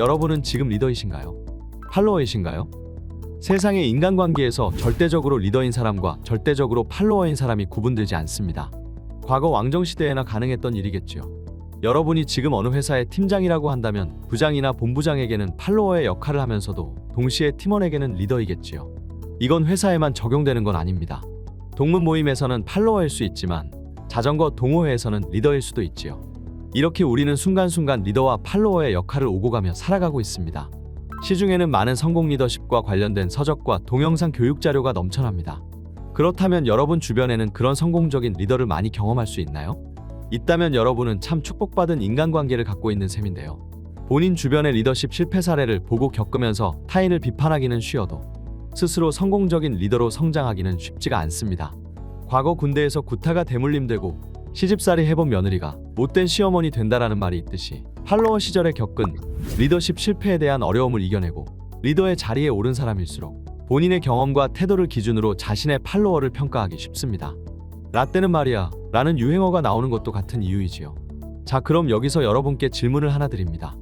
여러분은 지금 리더이신가요? 팔로워이신가요? 세상의 인간관계에서 절대적으로 리더인 사람과 절대적으로 팔로워인 사람이 구분되지 않습니다. 과거 왕정시대에나 가능했던 일이겠지요. 여러분이 지금 어느 회사의 팀장이라고 한다면 부장이나 본부장에게는 팔로워의 역할을 하면서도 동시에 팀원에게는 리더이겠지요. 이건 회사에만 적용되는 건 아닙니다. 동문 모임에서는 팔로워일 수 있지만 자전거 동호회에서는 리더일 수도 있지요. 이렇게 우리는 순간순간 리더와 팔로워의 역할을 오고 가며 살아가고 있습니다. 시중에는 많은 성공 리더십과 관련된 서적과 동영상 교육 자료가 넘쳐납니다. 그렇다면 여러분 주변에는 그런 성공적인 리더를 많이 경험할 수 있나요? 있다면 여러분은 참 축복받은 인간관계를 갖고 있는 셈인데요. 본인 주변의 리더십 실패 사례를 보고 겪으면서 타인을 비판하기는 쉬워도 스스로 성공적인 리더로 성장하기는 쉽지가 않습니다. 과거 군대에서 구타가 대물림되고 시집살이 해본 며느리가 못된 시어머니 된다라는 말이 있듯이 팔로워 시절에 겪은 리더십 실패에 대한 어려움을 이겨내고 리더의 자리에 오른 사람일수록 본인의 경험과 태도를 기준으로 자신의 팔로워를 평가하기 쉽습니다. 라떼는 말이야 라는 유행어가 나오는 것도 같은 이유이지요. 자, 그럼 여기서 여러분께 질문을 하나 드립니다.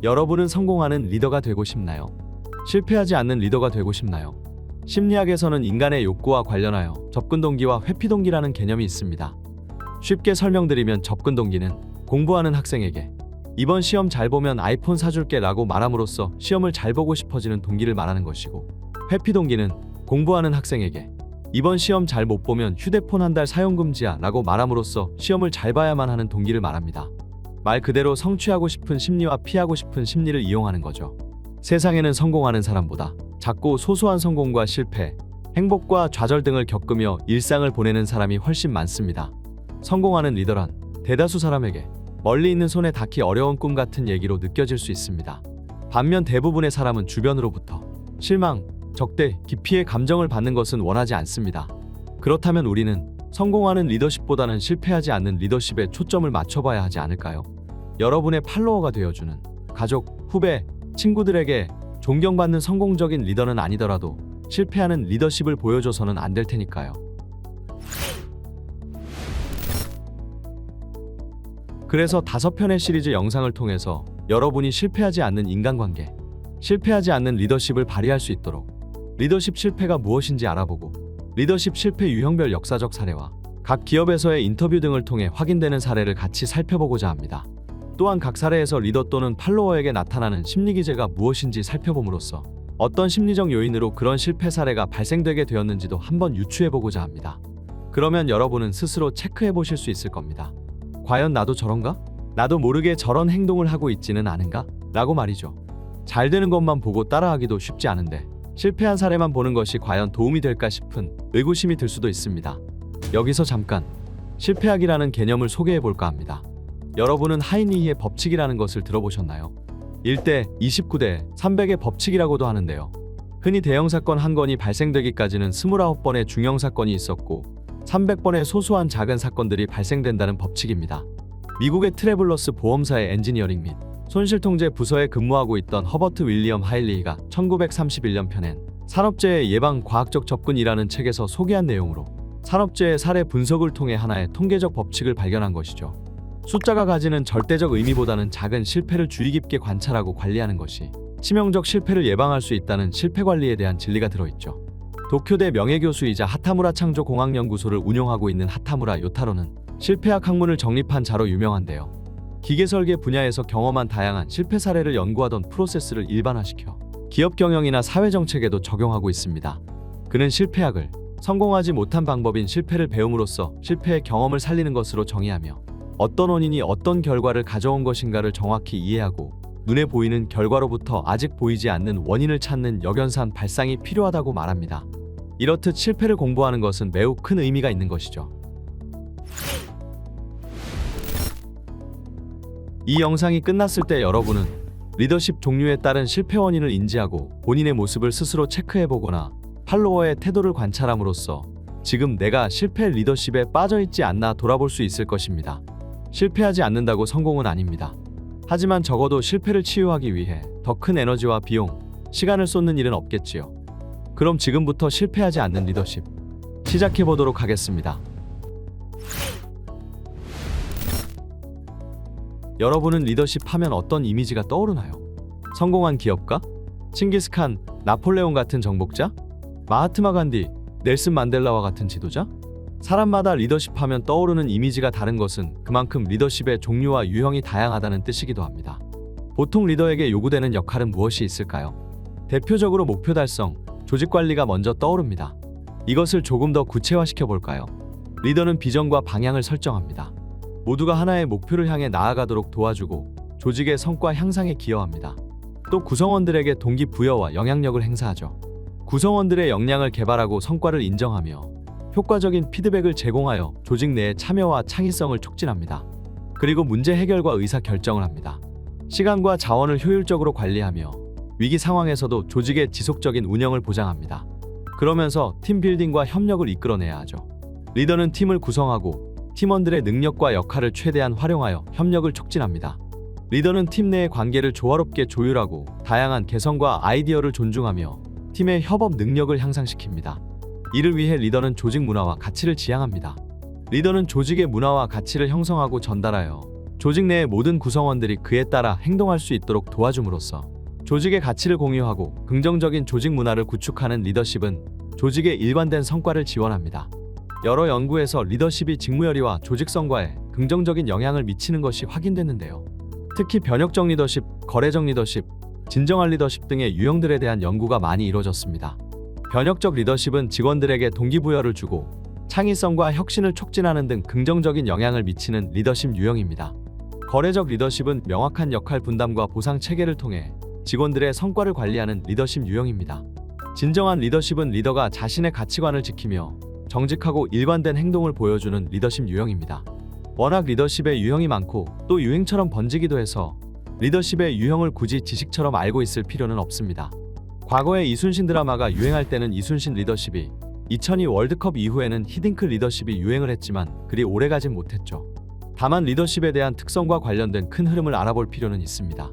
여러분은 성공하는 리더가 되고 싶나요? 실패하지 않는 리더가 되고 싶나요? 심리학에서는 인간의 욕구와 관련하여 접근 동기와 회피 동기라는 개념이 있습니다. 쉽게 설명드리면 접근 동기는 공부하는 학생에게 이번 시험 잘 보면 아이폰 사줄게 라고 말함으로써 시험을 잘 보고 싶어지는 동기를 말하는 것이고, 회피 동기는 공부하는 학생에게 이번 시험 잘 못 보면 휴대폰 한 달 사용금지야 라고 말함으로써 시험을 잘 봐야만 하는 동기를 말합니다. 말 그대로 성취하고 싶은 심리와 피하고 싶은 심리를 이용하는 거죠. 세상에는 성공하는 사람보다 작고 소소한 성공과 실패, 행복과 좌절 등을 겪으며 일상을 보내는 사람이 훨씬 많습니다. 성공하는 리더란 대다수 사람에게 멀리 있는 손에 닿기 어려운 꿈 같은 얘기로 느껴질 수 있습니다. 반면 대부분의 사람은 주변으로부터 실망, 적대, 기피의 감정을 받는 것은 원하지 않습니다. 그렇다면 우리는 성공하는 리더십보다는 실패하지 않는 리더십에 초점을 맞춰봐야 하지 않을까요? 여러분의 팔로워가 되어주는 가족, 후배, 친구들에게 존경받는 성공적인 리더는 아니더라도 실패하는 리더십을 보여줘서는 안 될 테니까요. 그래서 5편의 시리즈 영상을 통해서 여러분이 실패하지 않는 인간관계, 실패하지 않는 리더십을 발휘할 수 있도록 리더십 실패가 무엇인지 알아보고 리더십 실패 유형별 역사적 사례와 각 기업에서의 인터뷰 등을 통해 확인되는 사례를 같이 살펴보고자 합니다. 또한 각 사례에서 리더 또는 팔로워에게 나타나는 심리기제가 무엇인지 살펴봄으로써 어떤 심리적 요인으로 그런 실패 사례가 발생되게 되었는지도 한번 유추해보고자 합니다. 그러면 여러분은 스스로 체크해보실 수 있을 겁니다. 과연 나도 저런가? 나도 모르게 저런 행동을 하고 있지는 않은가? 라고 말이죠. 잘 되는 것만 보고 따라하기도 쉽지 않은데 실패한 사례만 보는 것이 과연 도움이 될까 싶은 의구심이 들 수도 있습니다. 여기서 잠깐 실패학이라는 개념을 소개해볼까 합니다. 여러분은 하이니히의 법칙이라는 것을 들어보셨나요? 1대 29대 300의 법칙이라고도 하는데요. 흔히 대형 사건 한 건이 발생되기까지는 29번의 중형 사건이 있었고 300번의 소소한 작은 사건들이 발생된다는 법칙입니다. 미국의 트래블러스 보험사의 엔지니어링 및 손실통제 부서에 근무하고 있던 허버트 윌리엄 하일리히가 1931년 펴낸 산업재해 예방 과학적 접근이라는 책에서 소개한 내용으로 산업재해 사례 분석을 통해 하나의 통계적 법칙을 발견한 것이죠. 숫자가 가지는 절대적 의미보다는 작은 실패를 주의 깊게 관찰하고 관리하는 것이 치명적 실패를 예방할 수 있다는 실패 관리에 대한 진리가 들어있죠. 도쿄대 명예교수이자 하타무라 창조공학연구소를 운영하고 있는 하타무라 요타로는 실패학 학문을 정립한 자로 유명한데요. 기계설계 분야에서 경험한 다양한 실패 사례를 연구하던 프로세스를 일반화시켜 기업 경영이나 사회정책에도 적용하고 있습니다. 그는 실패학을 성공하지 못한 방법인 실패를 배움으로써 실패의 경험을 살리는 것으로 정의하며 어떤 원인이 어떤 결과를 가져온 것인가를 정확히 이해하고 눈에 보이는 결과로부터 아직 보이지 않는 원인을 찾는 역연산 발상이 필요하다고 말합니다. 이렇듯 실패를 공부하는 것은 매우 큰 의미가 있는 것이죠. 이 영상이 끝났을 때 여러분은 리더십 종류에 따른 실패 원인을 인지하고 본인의 모습을 스스로 체크해보거나 팔로워의 태도를 관찰함으로써 지금 내가 실패 리더십에 빠져있지 않나 돌아볼 수 있을 것입니다. 실패하지 않는다고 성공은 아닙니다. 하지만 적어도 실패를 치유하기 위해 더 큰 에너지와 비용, 시간을 쏟는 일은 없겠지요. 그럼 지금부터 실패하지 않는 리더십 시작해보도록 하겠습니다. 여러분은 리더십 하면 어떤 이미지가 떠오르나요? 성공한 기업가? 칭기스칸, 나폴레옹 같은 정복자? 마하트마 간디, 넬슨 만델라와 같은 지도자? 사람마다 리더십하면 떠오르는 이미지가 다른 것은 그만큼 리더십의 종류와 유형이 다양하다는 뜻이기도 합니다. 보통 리더에게 요구되는 역할은 무엇이 있을까요? 대표적으로 목표 달성, 조직 관리가 먼저 떠오릅니다. 이것을 조금 더 구체화시켜 볼까요? 리더는 비전과 방향을 설정합니다. 모두가 하나의 목표를 향해 나아가도록 도와주고 조직의 성과 향상에 기여합니다. 또 구성원들에게 동기부여와 영향력을 행사하죠. 구성원들의 역량을 개발하고 성과를 인정하며 효과적인 피드백을 제공하여 조직 내의 참여와 창의성을 촉진합니다. 그리고 문제 해결과 의사 결정을 합니다. 시간과 자원을 효율적으로 관리하며 위기 상황에서도 조직의 지속적인 운영을 보장합니다. 그러면서 팀 빌딩과 협력을 이끌어내야 하죠. 리더는 팀을 구성하고 팀원들의 능력과 역할을 최대한 활용하여 협력을 촉진합니다. 리더는 팀 내의 관계를 조화롭게 조율하고 다양한 개성과 아이디어를 존중하며 팀의 협업 능력을 향상시킵니다. 이를 위해 리더는 조직 문화와 가치를 지향합니다. 리더는 조직의 문화와 가치를 형성하고 전달하여 조직 내의 모든 구성원들이 그에 따라 행동할 수 있도록 도와줌으로써 조직의 가치를 공유하고 긍정적인 조직 문화를 구축하는 리더십은 조직의 일관된 성과를 지원합니다. 여러 연구에서 리더십이 직무열의와 조직 성과에 긍정적인 영향을 미치는 것이 확인됐는데요. 특히 변혁적 리더십, 거래적 리더십, 진정한 리더십 등의 유형들에 대한 연구가 많이 이루어졌습니다. 변혁적 리더십은 직원들에게 동기부여를 주고 창의성과 혁신을 촉진하는 등 긍정적인 영향을 미치는 리더십 유형입니다. 거래적 리더십은 명확한 역할 분담과 보상 체계를 통해 직원들의 성과를 관리하는 리더십 유형입니다. 진정한 리더십은 리더가 자신의 가치관을 지키며 정직하고 일관된 행동을 보여주는 리더십 유형입니다. 워낙 리더십의 유형이 많고 또 유행처럼 번지기도 해서 리더십의 유형을 굳이 지식처럼 알고 있을 필요는 없습니다. 과거에 이순신 드라마가 유행할 때는 이순신 리더십이, 2002 월드컵 이후에는 히딩크 리더십이 유행을 했지만 그리 오래가진 못했죠. 다만 리더십에 대한 특성과 관련된 큰 흐름을 알아볼 필요는 있습니다.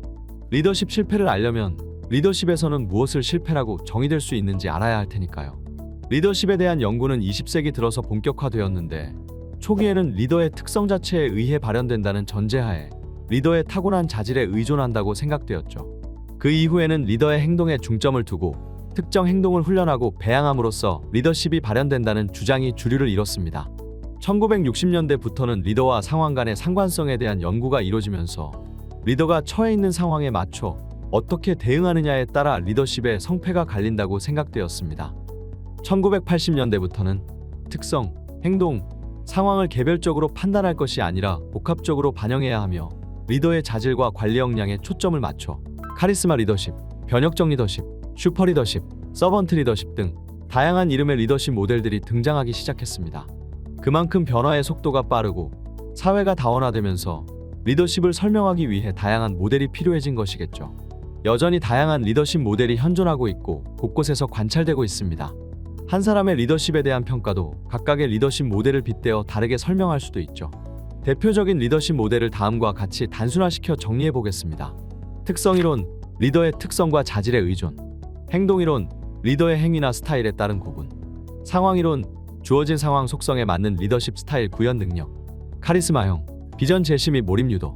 리더십 실패를 알려면 리더십에서는 무엇을 실패라고 정의될 수 있는지 알아야 할 테니까요. 리더십에 대한 연구는 20세기 들어서 본격화되었는데 초기에는 리더의 특성 자체에 의해 발현된다는 전제하에 리더의 타고난 자질에 의존한다고 생각되었죠. 그 이후에는 리더의 행동에 중점을 두고 특정 행동을 훈련하고 배양함으로써 리더십이 발현된다는 주장이 주류를 이뤘습니다. 1960년대부터는 리더와 상황 간의 상관성에 대한 연구가 이루어지면서 리더가 처해 있는 상황에 맞춰 어떻게 대응하느냐에 따라 리더십의 성패가 갈린다고 생각되었습니다. 1980년대부터는 특성, 행동, 상황을 개별적으로 판단할 것이 아니라 복합적으로 반영해야 하며 리더의 자질과 관리 역량에 초점을 맞춰 카리스마 리더십, 변혁적 리더십, 슈퍼 리더십, 서번트 리더십 등 다양한 이름의 리더십 모델들이 등장하기 시작했습니다. 그만큼 변화의 속도가 빠르고 사회가 다원화되면서 리더십을 설명하기 위해 다양한 모델이 필요해진 것이겠죠. 여전히 다양한 리더십 모델이 현존하고 있고 곳곳에서 관찰되고 있습니다. 한 사람의 리더십에 대한 평가도 각각의 리더십 모델을 빗대어 다르게 설명할 수도 있죠. 대표적인 리더십 모델을 다음과 같이 단순화시켜 정리해 보겠습니다. 특성이론, 리더의 특성과 자질에 의존. 행동이론, 리더의 행위나 스타일에 따른 구분. 상황이론, 주어진 상황 속성에 맞는 리더십 스타일 구현 능력. 카리스마형, 비전 제시 및 몰입 유도.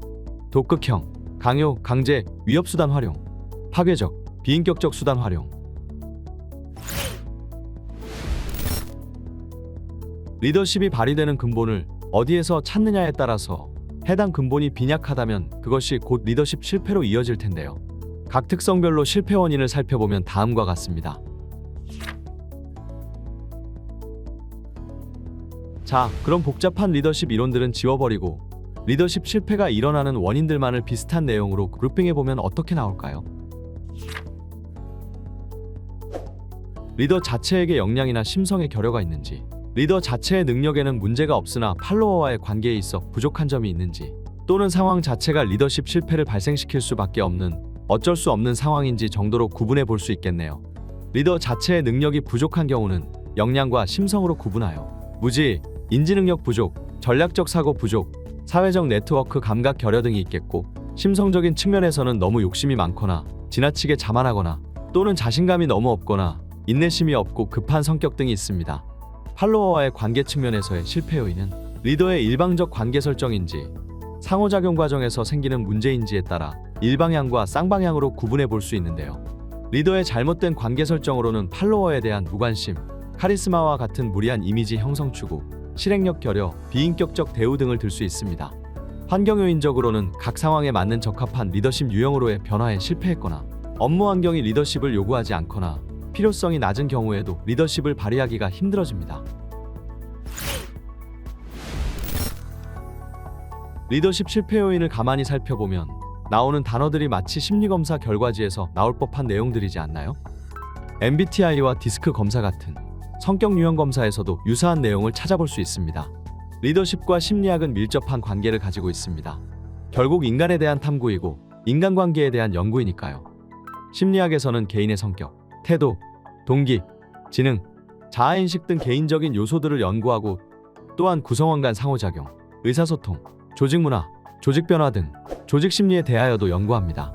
독극형, 강요, 강제, 위협 수단 활용. 파괴적, 비인격적 수단 활용. 리더십이 발휘되는 근본을 어디에서 찾느냐에 따라서 해당 근본이 빈약하다면 그것이 곧 리더십 실패로 이어질 텐데요. 각 특성별로 실패 원인을 살펴보면 다음과 같습니다. 자, 그럼 복잡한 리더십 이론들은 지워버리고 리더십 실패가 일어나는 원인들만을 비슷한 내용으로 그룹핑해보면 어떻게 나올까요? 리더 자체에게 역량이나 심성의 결여가 있는지, 리더 자체의 능력에는 문제가 없으나 팔로워와의 관계에 있어 부족한 점이 있는지, 또는 상황 자체가 리더십 실패를 발생시킬 수밖에 없는 어쩔 수 없는 상황인지 정도로 구분해 볼 수 있겠네요. 리더 자체의 능력이 부족한 경우는 역량과 심성으로 구분하여 무지, 인지능력 부족, 전략적 사고 부족, 사회적 네트워크 감각 결여 등이 있겠고, 심성적인 측면에서는 너무 욕심이 많거나 지나치게 자만하거나 또는 자신감이 너무 없거나 인내심이 없고 급한 성격 등이 있습니다. 팔로워와의 관계 측면에서의 실패 요인은 리더의 일방적 관계 설정인지 상호작용 과정에서 생기는 문제인지에 따라 일방향과 쌍방향으로 구분해 볼 수 있는데요. 리더의 잘못된 관계 설정으로는 팔로워에 대한 무관심, 카리스마와 같은 무리한 이미지 형성 추구, 실행력 결여, 비인격적 대우 등을 들 수 있습니다. 환경 요인적으로는 각 상황에 맞는 적합한 리더십 유형으로의 변화에 실패했거나 업무 환경이 리더십을 요구하지 않거나 필요성이 낮은 경우에도 리더십을 발휘하기가 힘들어집니다. 리더십 실패 요인을 가만히 살펴보면 나오는 단어들이 마치 심리검사 결과지에서 나올 법한 내용들이지 않나요? MBTI와 디스크 검사 같은 성격 유형 검사에서도 유사한 내용을 찾아볼 수 있습니다. 리더십과 심리학은 밀접한 관계를 가지고 있습니다. 결국 인간에 대한 탐구이고 인간관계에 대한 연구이니까요. 심리학에서는 개인의 성격, 태도, 동기, 지능, 자아인식 등 개인적인 요소들을 연구하고 또한 구성원 간 상호작용, 의사소통, 조직 문화, 조직 변화 등 조직 심리에 대하여도 연구합니다.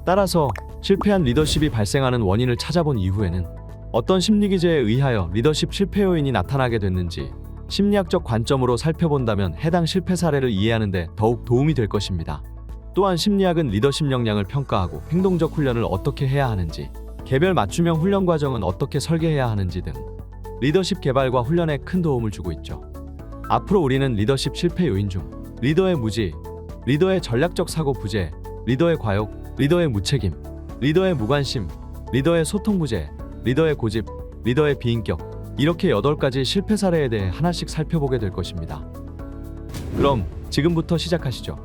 따라서 실패한 리더십이 발생하는 원인을 찾아본 이후에는 어떤 심리기제에 의하여 리더십 실패 요인이 나타나게 됐는지 심리학적 관점으로 살펴본다면 해당 실패 사례를 이해하는 데 더욱 도움이 될 것입니다. 또한 심리학은 리더십 역량을 평가하고 행동적 훈련을 어떻게 해야 하는지, 개별 맞춤형 훈련 과정은 어떻게 설계해야 하는지 등 리더십 개발과 훈련에 큰 도움을 주고 있죠. 앞으로 우리는 리더십 실패 요인 중 리더의 무지, 리더의 전략적 사고 부재, 리더의 과욕, 리더의 무책임, 리더의 무관심, 리더의 소통 부재, 리더의 고집, 리더의 비인격, 이렇게 8가지 실패 사례에 대해 하나씩 살펴보게 될 것입니다. 그럼 지금부터 시작하시죠.